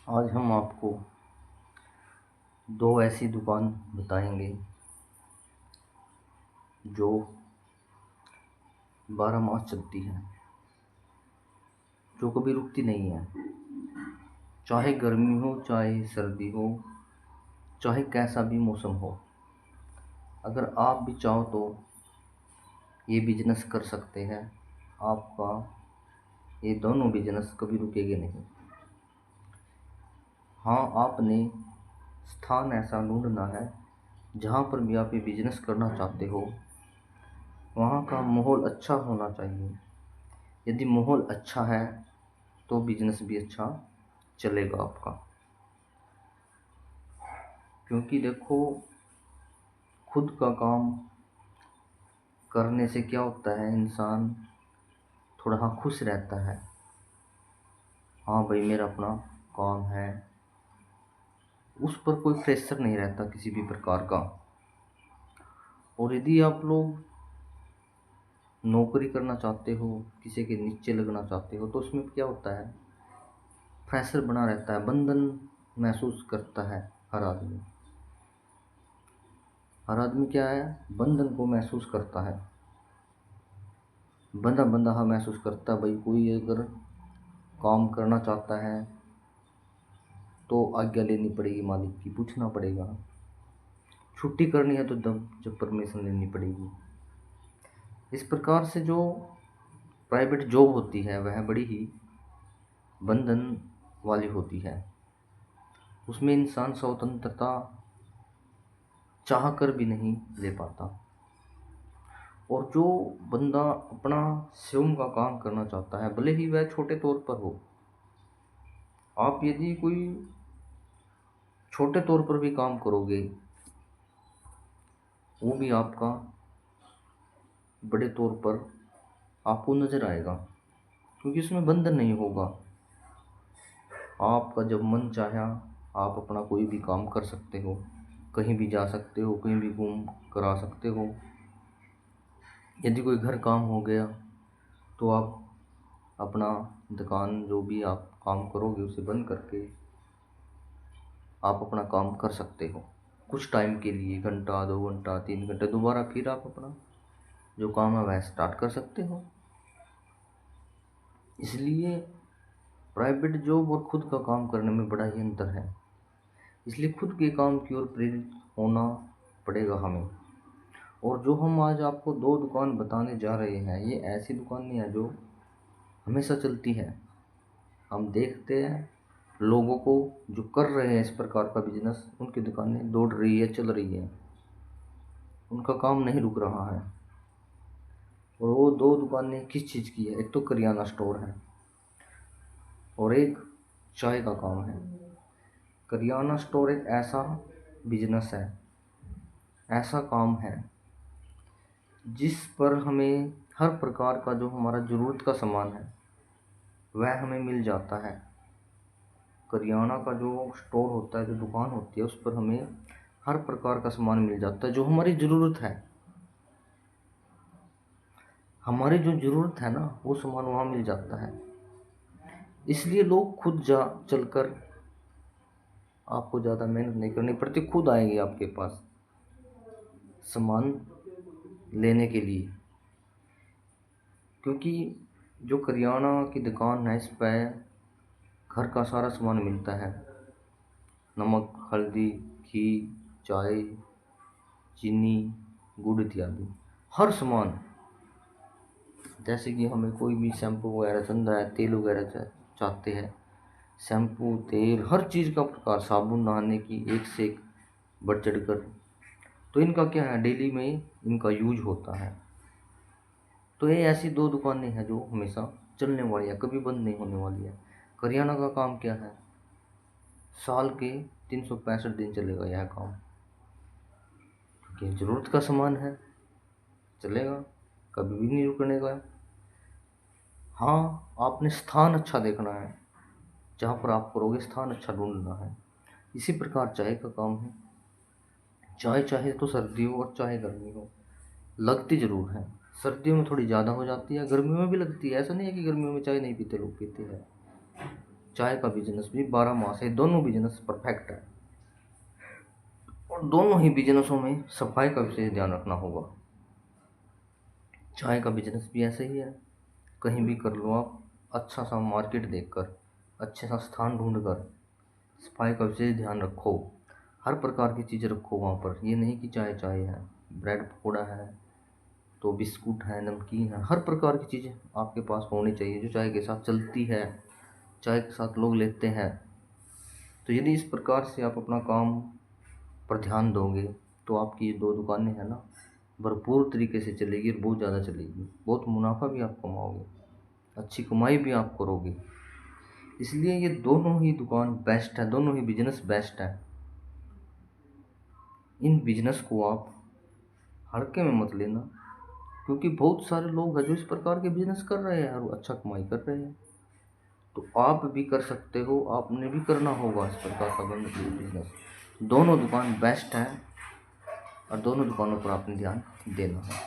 आज हम आपको दो ऐसी दुकान बताएंगे जो 12 मास चलती हैं, जो कभी रुकती नहीं है। चाहे गर्मी हो, चाहे सर्दी हो, चाहे कैसा भी मौसम हो, अगर आप भी चाहो तो ये बिजनेस कर सकते हैं। आपका ये दोनों बिजनेस कभी रुकेंगे नहीं। हाँ, आपने स्थान ऐसा ढूंढना है जहाँ पर भी आप ये बिजनेस करना चाहते हो, वहाँ का माहौल अच्छा होना चाहिए। यदि माहौल अच्छा है तो बिजनेस भी अच्छा चलेगा आपका। क्योंकि देखो, खुद का काम करने से क्या होता है, इंसान थोड़ा खुश रहता है। हाँ भाई, मेरा अपना काम है, उस पर कोई प्रेशर नहीं रहता किसी भी प्रकार का। और यदि आप लोग नौकरी करना चाहते हो, किसी के नीचे लगना चाहते हो, तो उसमें क्या होता है, प्रेशर बना रहता है, बंधन महसूस करता है हर आदमी। हर आदमी क्या है, बंधन को महसूस करता है, बंधा बंधा हाँ महसूस करता है। भाई कोई अगर काम करना चाहता है तो आज्ञा लेनी पड़ेगी, मालिक की पूछना पड़ेगा। छुट्टी करनी है तो जब परमिशन लेनी पड़ेगी। इस प्रकार से जो प्राइवेट जॉब होती है वह बड़ी ही बंधन वाली होती है। उसमें इंसान स्वतंत्रता चाह कर भी नहीं ले पाता। और जो बंदा अपना स्वयं का काम करना चाहता है, भले ही वह छोटे तौर पर हो, आप यदि कोई छोटे तौर पर भी काम करोगे, वो भी आपका बड़े तौर पर आपको नज़र आएगा, क्योंकि उसमें बंधन नहीं होगा। आपका जब मन चाहा आप अपना कोई भी काम कर सकते हो, कहीं भी जा सकते हो, कहीं भी घूम कर आ सकते हो। यदि कोई घर काम हो गया तो आप अपना दुकान जो भी आप काम करोगे उसे बंद करके आप अपना काम कर सकते हो कुछ टाइम के लिए, घंटा, 2 घंटा, 3 घंटे, दोबारा फिर आप अपना जो काम है वह स्टार्ट कर सकते हो। इसलिए प्राइवेट जॉब और खुद का काम करने में बड़ा ही अंतर है। इसलिए खुद के काम की ओर प्रेरित होना पड़ेगा हमें। और जो हम आज आपको दो दुकान बताने जा रहे हैं, ये ऐसी दुकानें हैं जो हमेशा चलती है। हम देखते हैं लोगों को जो कर रहे हैं इस प्रकार का बिजनेस, उनकी दुकानें दौड़ रही है, चल रही है, उनका काम नहीं रुक रहा है। और वो दो दुकानें किस चीज़ की है, एक तो करियाना स्टोर है और एक चाय का काम है। करियाना स्टोर एक ऐसा बिजनेस है, ऐसा काम है जिस पर हमें हर प्रकार का जो हमारा ज़रूरत का सामान है वह हमें मिल जाता है। करियाना का जो स्टोर होता है, जो दुकान होती है, उस पर हमें हर प्रकार का सामान मिल जाता है जो हमारी ज़रूरत है। हमारी जो ज़रूरत है ना, वो सामान वहाँ मिल जाता है। इसलिए लोग खुद जा चलकर, आपको ज़्यादा मेहनत नहीं करनी पड़ती, खुद आएंगे आपके पास सामान लेने के लिए। क्योंकि जो करियाना की दुकान है, इस पर घर का सारा सामान मिलता है, नमक, हल्दी, घी, चाय, चीनी, गुड़ इत्यादि हर सामान। जैसे कि हमें कोई भी शैम्पू वगैरह चंदा है, तेल वगैरह चाहते हैं, शैम्पू, तेल, हर चीज़ का प्रकार, साबुन, नहाने की, एक से एक बढ़ चढ़ कर। तो इनका क्या है, डेली में इनका यूज होता है। तो ये ऐसी दो दुकानें हैं जो हमेशा चलने वाली है, कभी बंद नहीं होने वाली है। करियाना का काम क्या है, साल के 365 दिन चलेगा यह काम, क्योंकि ज़रूरत का सामान है, चलेगा, कभी भी नहीं रुकने का। हाँ, आपने स्थान अच्छा देखना है, जहाँ पर आप करोगे स्थान अच्छा ढूंढना है। इसी प्रकार चाय का काम है। चाय चाहे तो सर्दी हो और चाहे गर्मी हो, लगती ज़रूर है। सर्दियों में थोड़ी ज़्यादा हो जाती है, गर्मियों में भी लगती है। ऐसा नहीं है कि गर्मियों में चाय नहीं पीते, लोग पीते हैं। चाय का बिजनेस भी 12 मास है। दोनों बिजनेस परफेक्ट है और दोनों ही बिजनेसों में सफाई का विशेष ध्यान रखना होगा। चाय का बिजनेस भी ऐसे ही है, कहीं भी कर लो आप, अच्छा सा मार्केट देखकर, अच्छे सा स्थान ढूंढकर सफाई का विशेष ध्यान रखो। हर प्रकार की चीज़ रखो वहाँ पर, ये नहीं कि चाय चाय है, ब्रेड पकौड़ा है तो बिस्कुट है, नमकीन है, हर प्रकार की चीज़ें आपके पास होनी चाहिए जो चाय के साथ चलती है, चाय के साथ लोग लेते हैं। तो यदि इस प्रकार से आप अपना काम पर ध्यान दोगे तो आपकी ये दो दुकानें हैं ना, भरपूर तरीके से चलेगी और बहुत ज़्यादा चलेगी, बहुत मुनाफा भी आप कमाओगे, अच्छी कमाई भी आप करोगे। इसलिए ये दोनों ही दुकान बेस्ट है, दोनों ही बिजनेस बेस्ट है। इन बिजनेस को आप हल्के में मत लेना, क्योंकि बहुत सारे लोग हैं जो इस प्रकार के बिजनेस कर रहे हैं और अच्छा कमाई कर रहे हैं। तो आप भी कर सकते हो, आपने भी करना होगा इस प्रकार का बिजनेस। दोनों दुकान बेस्ट है और दोनों दुकानों पर आपने ध्यान देना है।